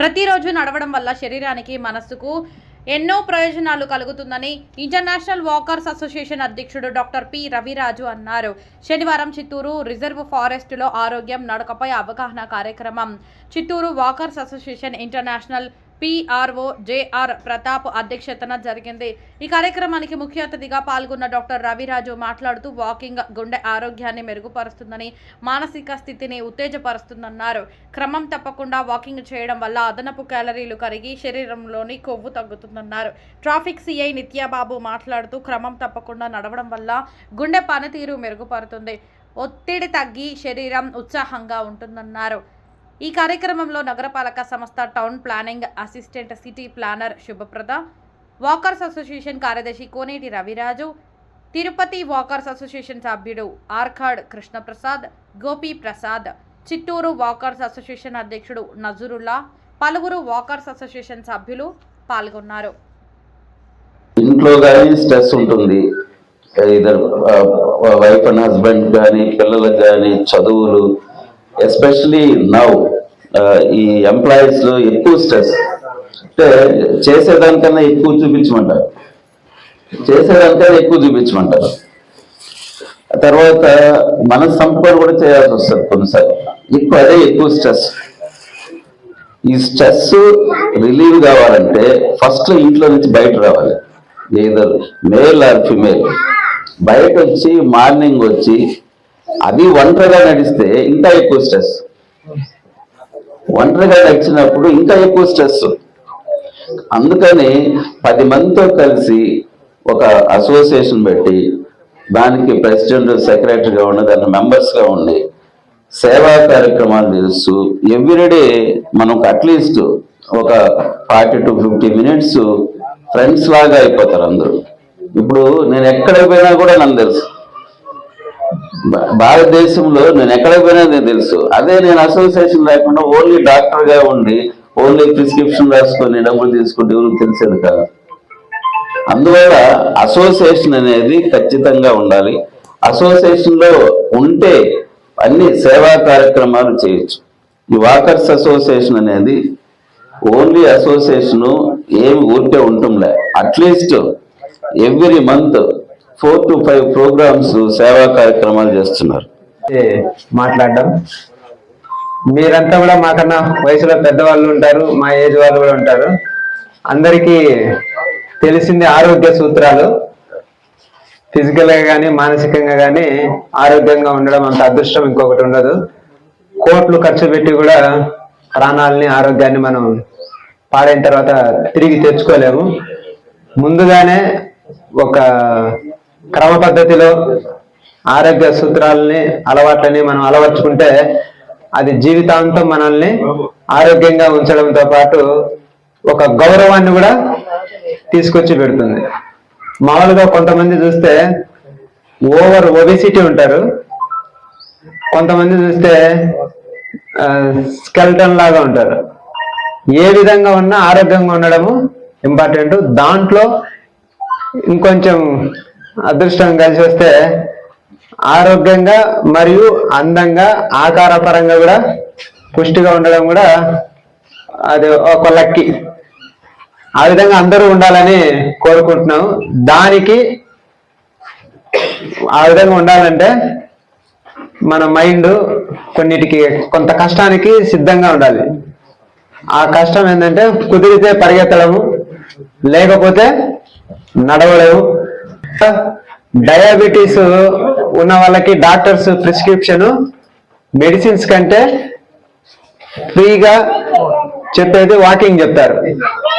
ప్రతిరోజు నడవడం వల్ల శరీరానికి మనస్సుకు ఎన్నో ప్రయోజనాలు కలుగుతుందని ఇంటర్నేషనల్ వాకర్స్ అసోసియేషన్ అధ్యక్షుడు డాక్టర్ పి రవిరాజు అన్నారు. శనివారం చిత్తూరు రిజర్వ్ ఫారెస్ట్లో ఆరోగ్యం నడకపై అవగాహన కార్యక్రమం Chittoor walkers association international PRO JR Pratap అధ్యక్షతన జరిగింది. ఈ కార్యక్రమానికి ముఖ్య అతిథిగా పాల్గొన్న డాక్టర్ రవిరాజు మాట్లాడుతూ వాకింగ్ గుండె ఆరోగ్యాన్ని మెరుగుపరుస్తుందని, మానసిక స్థితిని ఉత్తేజపరుస్తుందన్నారు. క్రమం తప్పకుండా వాకింగ్ చేయడం వల్ల అదనపు క్యాలరీలు కరిగి శరీరంలోని కొవ్వు తగ్గుతుందన్నారు. ట్రాఫిక్ సిఐ నిత్యాబాబు మాట్లాడుతూ క్రమం తప్పకుండా నడవడం వల్ల గుండె పనితీరు మెరుగుపడుతుంది, ఒత్తిడి తగ్గి శరీరం ఉత్సాహంగా ఉంటుందన్నారు. ఈ కార్యక్రమంలో నగరపాలక సంస్థ town planning assistant city planner Shubhaprada, walkers association కార్యదర్శి కోనేటి రవిరాజు, తిరుపతి వాకర్స్ అసోసియేషన్ సభ్యుడు ఆర్కాడ్ కృష్ణప్రసాద్, గోపి ప్రసాద్, చిత్తూరు వాకర్స్ అసోసియేషన్ అధ్యక్షుడు నజరుల్లా, పలువురు వాకర్స్ అసోసియేషన్ సభ్యులు పాల్గొన్నారు. ఇంట్లో కానీ స్ట్రెస్ ఉంటుంది, ఇద్దరు వైఫ్ అండ్ హస్బెండ్ కానీ, పిల్లలకు కానీ, చదువులు, ఎస్పెషలీ నౌ ఈ ఎంప్లాయీస్ లో ఎక్కువ స్ట్రెస్, అంటే చేసేదానికన్నా ఎక్కువ చూపించమంటారు. తర్వాత మన సంపద కూడా చేయాల్సి వస్తుంది కొన్నిసార్లు, ఎక్కువ స్ట్రెస్. ఈ స్ట్రెస్ రిలీవ్ కావాలంటే ఫస్ట్ ఇంట్లో నుంచి బయట రావాలి, ఏదర్ మేల్ ఆర్ ఫిమేల్. బయట వచ్చి మార్నింగ్ వచ్చి అది ఒంటరిగా నడిస్తే ఇంకా ఎక్కువ స్ట్రెస్, ఒంటరిగా నడిచినప్పుడు ఇంకా ఎక్కువ స్ట్రెస్. అందుకని 10 మందితో కలిసి ఒక అసోసియేషన్ పెట్టి దానికి ప్రెసిడెంట్, సెక్రటరీగా ఉండి, దాని మెంబర్స్గా ఉండి సేవా కార్యక్రమాలు చేస్తూ ఎవ్రీడే మనం అట్లీస్ట్ ఒక 40 to 50 minutes ఫ్రెండ్స్ లాగా అయిపోతారు అందరూ. ఇప్పుడు నేను ఎక్కడికి పోయినా కూడా నాకు తెలుసు, భారతదేశంలో నేను ఎక్కడికి పోయినా నేను తెలుసు. అదే నేను అసోసియేషన్ లేకుండా ఓన్లీ డాక్టర్గా ఉండి ఓన్లీ ప్రిస్క్రిప్షన్ రాసుకొని డబ్బులు తీసుకుంటే ఎవరికి తెలిసేది కాదు. అందువల్ల అసోసియేషన్ అనేది ఖచ్చితంగా ఉండాలి. అసోసియేషన్లో ఉంటే అన్ని సేవా కార్యక్రమాలు చేయొచ్చు. ఈ వాకర్స్ అసోసియేషన్ అనేది ఓన్లీ అసోసియేషను ఏమి ఊరికే ఉంటుంలే, at least every month 4 to 5 programmes సేవా కార్యక్రమాలు చేస్తున్నారు. మాట్లాడడం, మీరంతా కూడా మాకన్నా వయసులో పెద్దవాళ్ళు ఉంటారు, మా ఏజ్ వాళ్ళు కూడా ఉంటారు. అందరికీ తెలిసింది ఆరోగ్య సూత్రాలు. ఫిజికల్గా కానీ మానసికంగా కానీ ఆరోగ్యంగా ఉండడం అంత అదృష్టం ఇంకొకటి ఉండదు. కోట్లు ఖర్చు పెట్టి కూడా ప్రాణాలని, ఆరోగ్యాన్ని మనం పాడైన తర్వాత తిరిగి తెచ్చుకోలేము. ముందుగానే ఒక క్రమ పద్ధతిలో ఆరోగ్య సూత్రాలని, అలవాట్లని మనం అలవర్చుకుంటే అది జీవితాంతం మనల్ని ఆరోగ్యంగా ఉంచడంతో పాటు ఒక గౌరవాన్ని కూడా తీసుకొచ్చి పెడుతుంది. మామూలుగా కొంతమంది చూస్తే ఓవర్ ఒబెసిటీ ఉంటారు, కొంతమంది చూస్తే స్కెల్టన్ లాగా ఉంటారు. ఏ విధంగా ఉన్నా ఆరోగ్యంగా ఉండడము ఇంపార్టెంట్. దాంట్లో ఇంకొంచెం అదృష్టం కలిసి వస్తే ఆరోగ్యంగా మరియు అందంగా, ఆకార పరంగా కూడా పుష్టిగా ఉండడం కూడా అది ఒక లక్కీ. ఆ విధంగా అందరూ ఉండాలని కోరుకుంటున్నాం. దానికి ఆ విధంగా ఉండాలంటే మన మైండ్ కొన్నిటికి కొంత కష్టానికి సిద్ధంగా ఉండాలి. ఆ కష్టం ఏంటంటే కుదిరితే పరిగెత్తడము, లేకపోతే నడవడము. డయాబెటీస్ ఉన్న వాళ్ళకి డాక్టర్స్ ప్రిస్క్రిప్షన్ మెడిసిన్స్ కంటే ఫ్రీగా చెప్పేది వాకింగ్ చెప్తారు.